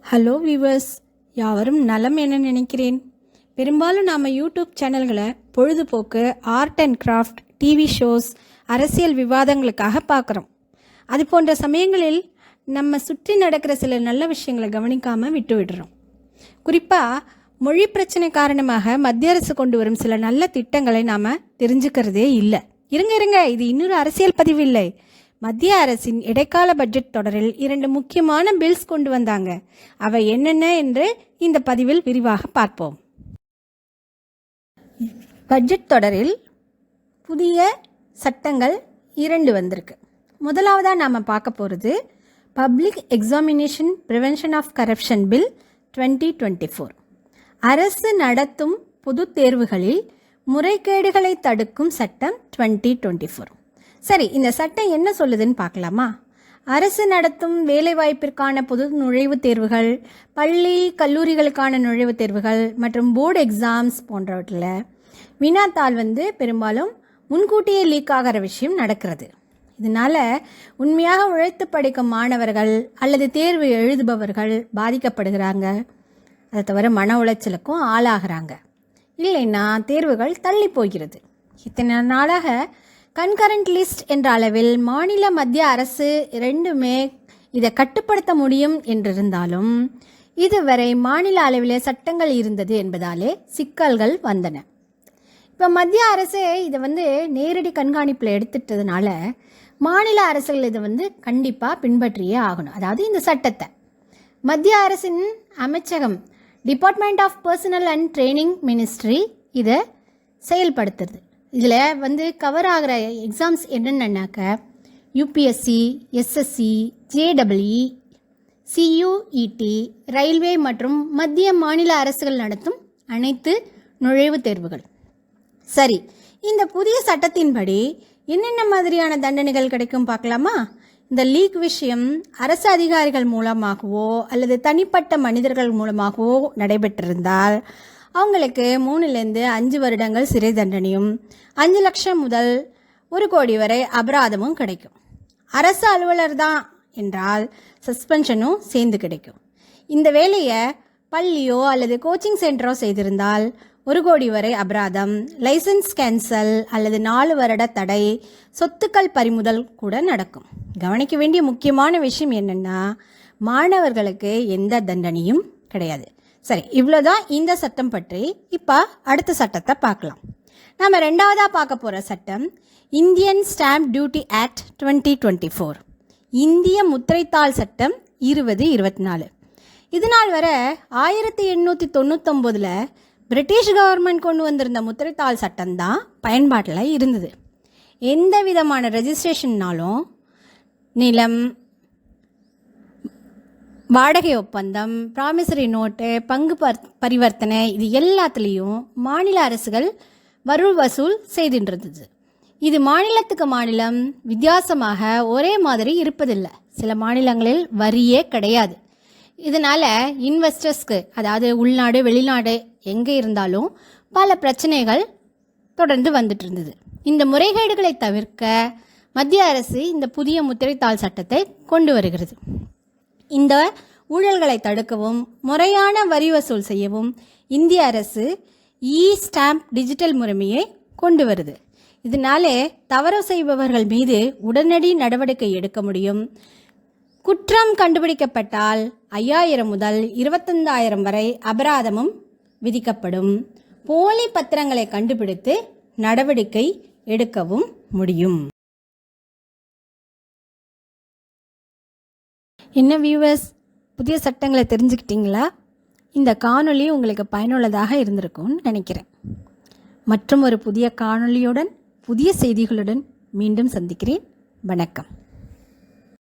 Hello viewers, யாவரும் நலம் என நினைக்கிறேன். பெரும்பாலும் நாம் யூடியூப் சேனல்களை பொழுதுபோக்கு, art and craft, TV shows, அரசியல் விவாதங்களுக்காக பார்க்குறோம். அது போன்ற சமயங்களில் நம்ம சுற்றி நடக்கிற சில நல்ல விஷயங்களை கவனிக்காமல் விட்டு விடுறோம். குறிப்பாக மொழி பிரச்சனை காரணமாக மத்திய அரசு கொண்டு வரும் சில நல்ல திட்டங்களை நாம் தெரிஞ்சுக்கிறதே இல்லை. இருங்க, இது இன்னொரு அரசியல் பதிவு இல்லை. மத்திய அரசின் இடைக்கால பட்ஜெட் தொடரில் 2 முக்கியமான பில்ஸ் கொண்டு வந்தாங்க. அவை என்னென்ன என்று இந்த பதிவில் விரிவாக பார்ப்போம். பட்ஜெட் தொடரில் புதிய சட்டங்கள் 2 வந்திருக்கு. முதலாவதாக நாம் பார்க்க போகிறது public examination prevention of corruption bill 2024. அரசு நடத்தும் பொது தேர்வுகளில் முறைகேடுகளை தடுக்கும் சட்டம் 2024. சரி, இந்த சட்டம் என்ன சொல்லுதுன்னு பார்க்கலாமா? அரசு நடத்தும் வேலைவாய்ப்பிற்கான பொது நுழைவுத் தேர்வுகள், பள்ளி கல்லூரிகளுக்கான நுழைவுத் தேர்வுகள் மற்றும் போர்டு எக்ஸாம்ஸ் போன்றவற்றில் வினாத்தாள் பெரும்பாலும் முன்கூட்டியே லீக் ஆகிற விஷயம் நடக்கிறது. இதனால் உண்மையாக உழைத்து படிக்கும் மாணவர்கள் அல்லது தேர்வு எழுதுபவர்கள் பாதிக்கப்படுகிறாங்க. அதை தவிர மன உளைச்சலுக்கும் ஆளாகிறாங்க. இல்லைன்னா தேர்வுகள் தள்ளி போகிறது. இத்தனை நாளாக கன்கரண்ட் லிஸ்ட் என்ற அளவில் மாநில மத்திய அரசு ரெண்டுமே இதை கட்டுப்படுத்த முடியும் என்றிருந்தாலும் இதுவரை மாநில அளவில் சட்டங்கள் இருந்தது என்பதாலே சிக்கல்கள் வந்தன. இப்போ மத்திய அரசு இதை நேரடி கண்காணிப்பில் எடுத்துட்டதுனால மாநில அரசுகள் இதை கண்டிப்பாக பின்பற்றியே ஆகணும். அதாவது இந்த சட்டத்தை மத்திய அரசின் அமைச்சகம் department of personnel and training ministry இதை செயல்படுத்துறது. இதில் கவர் ஆகிற எக்ஸாம்ஸ் என்னென்னாக்க யூபிஎஸ்சி, எஸ்எஸ்சி, ஜேடபிள்இ, சியூஇடி, ரயில்வே மற்றும் மத்திய மாநில அரசுகள் நடத்தும் அனைத்து நுழைவுத் தேர்வுகள். சரி, இந்த புதிய சட்டத்தின்படி என்னென்ன மாதிரியான தண்டனைகள் கிடைக்கும் பார்க்கலாமா? இந்த லீக் விஷயம் அரசு அதிகாரிகள் மூலமாகவோ அல்லது தனிப்பட்ட மனிதர்கள் மூலமாகவோ நடைபெற்றிருந்தால் அவங்களுக்கு 3லேருந்து 5 வருடங்கள் சிறை தண்டனையும் 5 லட்சம் முதல் 1 கோடி வரை அபராதமும் கிடைக்கும். அரசு அலுவலர் தான் என்றால் சஸ்பென்ஷனும் சேர்ந்து கிடைக்கும். இந்த வேலையை பள்ளியோ அல்லது கோச்சிங் சென்டரோ செய்திருந்தால் 1 கோடி வரை அபராதம், லைசன்ஸ் கேன்சல் அல்லது 4 வருட தடை, சொத்துக்கள் பறிமுதல் கூட நடக்கும். கவனிக்க வேண்டிய முக்கியமான விஷயம் என்னென்னா மாணவர்களுக்கு எந்த தண்டனையும் கிடையாது. சரி, இவ்வளோதான் இந்த சட்டம் பற்றி. இப்போ அடுத்த சட்டத்தை பார்க்கலாம். நம்ம 2வதாக பார்க்க போகிற சட்டம் இந்தியன் ஸ்டாம்ப் டியூட்டி ஆக்ட் 2024, இந்திய முத்திரைத்தாள் சட்டம் 2024. இதனால் வர 1899 பிரிட்டிஷ் கவர்மெண்ட் கொண்டு வந்திருந்த முத்திரைத்தாள் சட்டம்தான் பயன்பாட்டில் இருந்தது. எந்த விதமான ரெஜிஸ்ட்ரேஷன்னாலும் நிலம், வாடகை ஒப்பந்தம், ப்ராமிசரி நோட்டு, பங்கு பரிவர்த்தனை இது எல்லாத்துலேயும் மாநில அரசுகள் வரி வசூல் செய்துன்றது. இது மாநிலத்துக்கு மாநிலம் வித்தியாசமாக ஒரே மாதிரி இருப்பதில்லை. சில மாநிலங்களில் வரியே கிடையாது. இதனால் இன்வெஸ்டர்ஸ்க்கு, அதாவது உள்நாடு வெளிநாடு எங்கே இருந்தாலும் பல பிரச்சனைகள் தொடர்ந்து வந்துட்டு இருந்தது. இந்த முறைகேடுகளை தவிர்க்க மத்திய அரசு இந்த புதிய முத்திரைத்தாள் சட்டத்தை கொண்டு வருகிறது. இந்த ஊழல்களை தடுக்கவும் முறையான வரி வசூல் செய்யவும் இந்திய அரசு ஸ்டாம்ப் டிஜிட்டல் முறைமையை கொண்டு வருது. இதனாலே தவறு செய்பவர்கள் மீது உடனடி நடவடிக்கை எடுக்க முடியும். குற்றம் கண்டுபிடிக்கப்பட்டால் 5000 முதல் 25,000 வரை அபராதமும் விதிக்கப்படும். போலி பத்திரங்களை கண்டுபிடித்து நடவடிக்கை எடுக்கவும் முடியும். என்ன வியூவர்ஸ், புதிய சட்டங்களை தெரிஞ்சுக்கிட்டீங்களா? இந்த காணொளி உங்களுக்கு பயனுள்ளதாக இருந்திருக்கும்னு நினைக்கிறேன். மற்றும் ஒரு புதிய காணொளியுடன் புதிய செய்திகளுடன் மீண்டும் சந்திக்கிறேன். வணக்கம்.